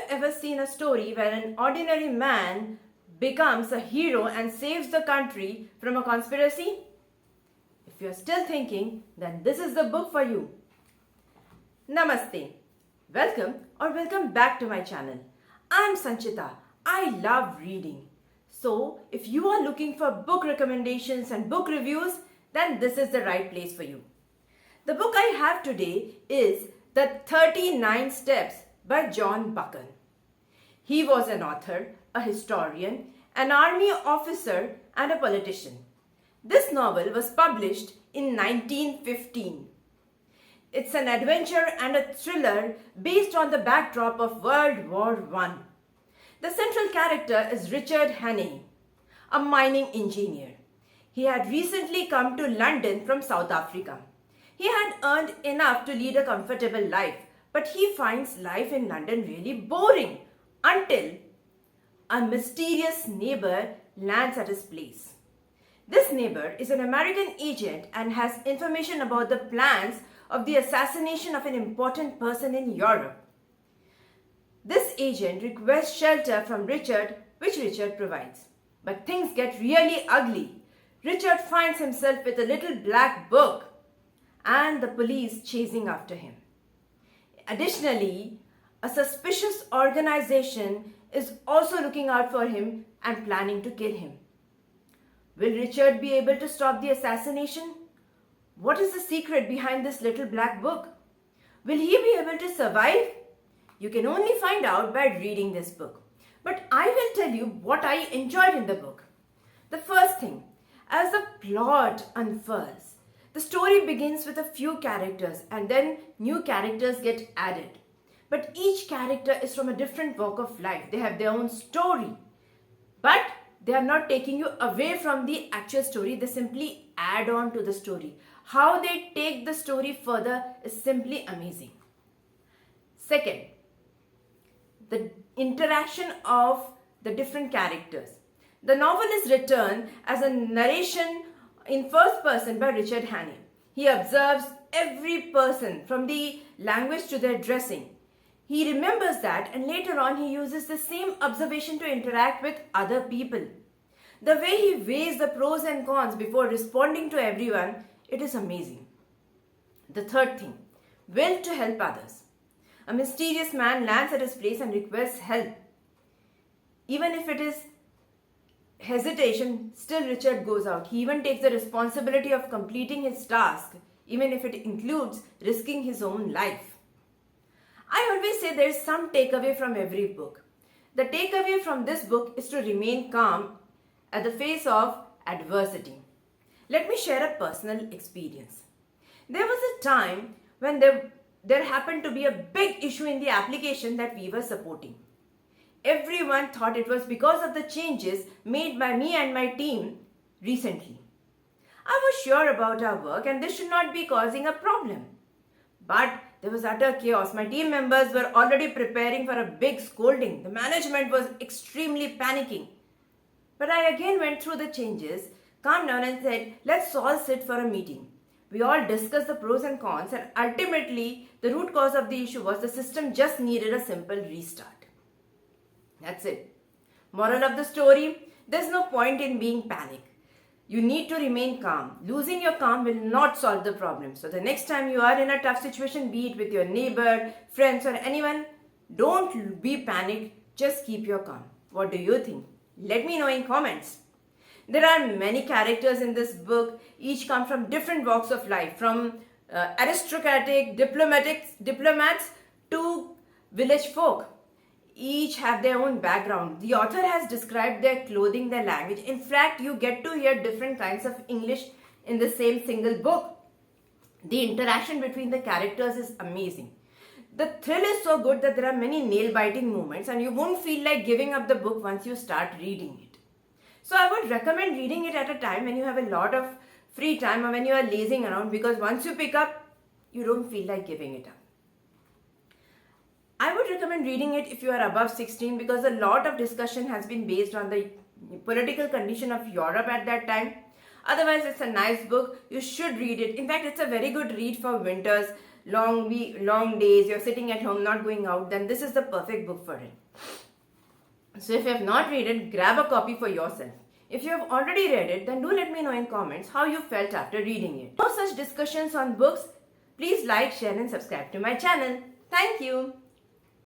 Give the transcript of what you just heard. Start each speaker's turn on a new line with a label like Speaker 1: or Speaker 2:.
Speaker 1: ever seen a story where an ordinary man becomes a hero and saves the country from a conspiracy? If you are still thinking, then this is the book for you. Namaste. Welcome back to my channel. I'm Sanchita. I love reading. So, if you are looking for book recommendations and book reviews, then this is the right place for you. The book I have today is The 39 Steps by John Buchan. He was an author, a historian, an army officer, and a politician. This novel was published in 1915. It's an adventure and a thriller based on the backdrop of World War I. The central character is Richard Hannay, a mining engineer. He had recently come to London from South Africa. He had earned enough to lead a comfortable life, but he finds life in London really boring until a mysterious neighbor lands at his place. This neighbor is an American agent and has information about the plans of the assassination of an important person in Europe. This agent requests shelter from Richard, which Richard provides. But things get really ugly. Richard finds himself with a little black book and the police chasing after him. Additionally, a suspicious organization is also looking out for him and planning to kill him. Will Richard be able to stop the assassination? What is the secret behind this little black book? Will he be able to survive? You can only find out by reading this book. But I will tell you what I enjoyed in the book. The first thing, as the plot unfurls, the story begins with a few characters and then new characters get added. But each character is from a different walk of life. They have their own story. But they are not taking you away from the actual story. They simply add on to the story. How they take the story further is simply amazing. Second, the interaction of the different characters. The novel is written as a narration in first person by Richard Hannay. He observes every person from the language to their dressing. He remembers that and later on he uses the same observation to interact with other people. The way he weighs the pros and cons before responding to everyone, it is amazing. The third thing, will to help others. A mysterious man lands at his place and requests help. Even if it is hesitation, still Richard goes out. He even takes the responsibility of completing his task, even if it includes risking his own life. I always say there is some takeaway from every book. The takeaway from this book is to remain calm at the face of adversity. Let me share a personal experience. There was a time when there happened to be a big issue in the application that we were supporting. Everyone thought it was because of the changes made by me and my team recently. I was sure about our work and this should not be causing a problem. But there was utter chaos. My team members were already preparing for a big scolding. The management was extremely panicking. But I again went through the changes, calmed down and said, let's all sit for a meeting. We all discussed the pros and cons and ultimately the root cause of the issue was the system just needed a simple restart. That's it. Moral of the story, there's no point in being panicked. You need to remain calm. Losing your calm will not solve the problem. So the next time you are in a tough situation, be it with your neighbor, friends or anyone, don't be panicked. Just keep your calm. What do you think? Let me know in comments. There are many characters in this book. Each come from different walks of life, from aristocratic diplomats to village folk. Each have their own background. The author has described their clothing, their language. In fact, you get to hear different kinds of English in the same single book. The interaction between the characters is amazing. The thrill is so good that there are many nail-biting moments and you won't feel like giving up the book once you start reading it. So I would recommend reading it at a time when you have a lot of free time or when you are lazing around, because once you pick up, you don't feel like giving it up. I would recommend reading it if you are above 16 because a lot of discussion has been based on the political condition of Europe at that time. Otherwise, it's a nice book. You should read it. In fact, it's a very good read for winters. long days, you're sitting at home, not going out, then this is the perfect book for it. So if you have not read it, grab a copy for yourself. If you have already read it, then do let me know in comments how you felt after reading it. For such discussions on books, please like, share and subscribe to my channel. Thank you.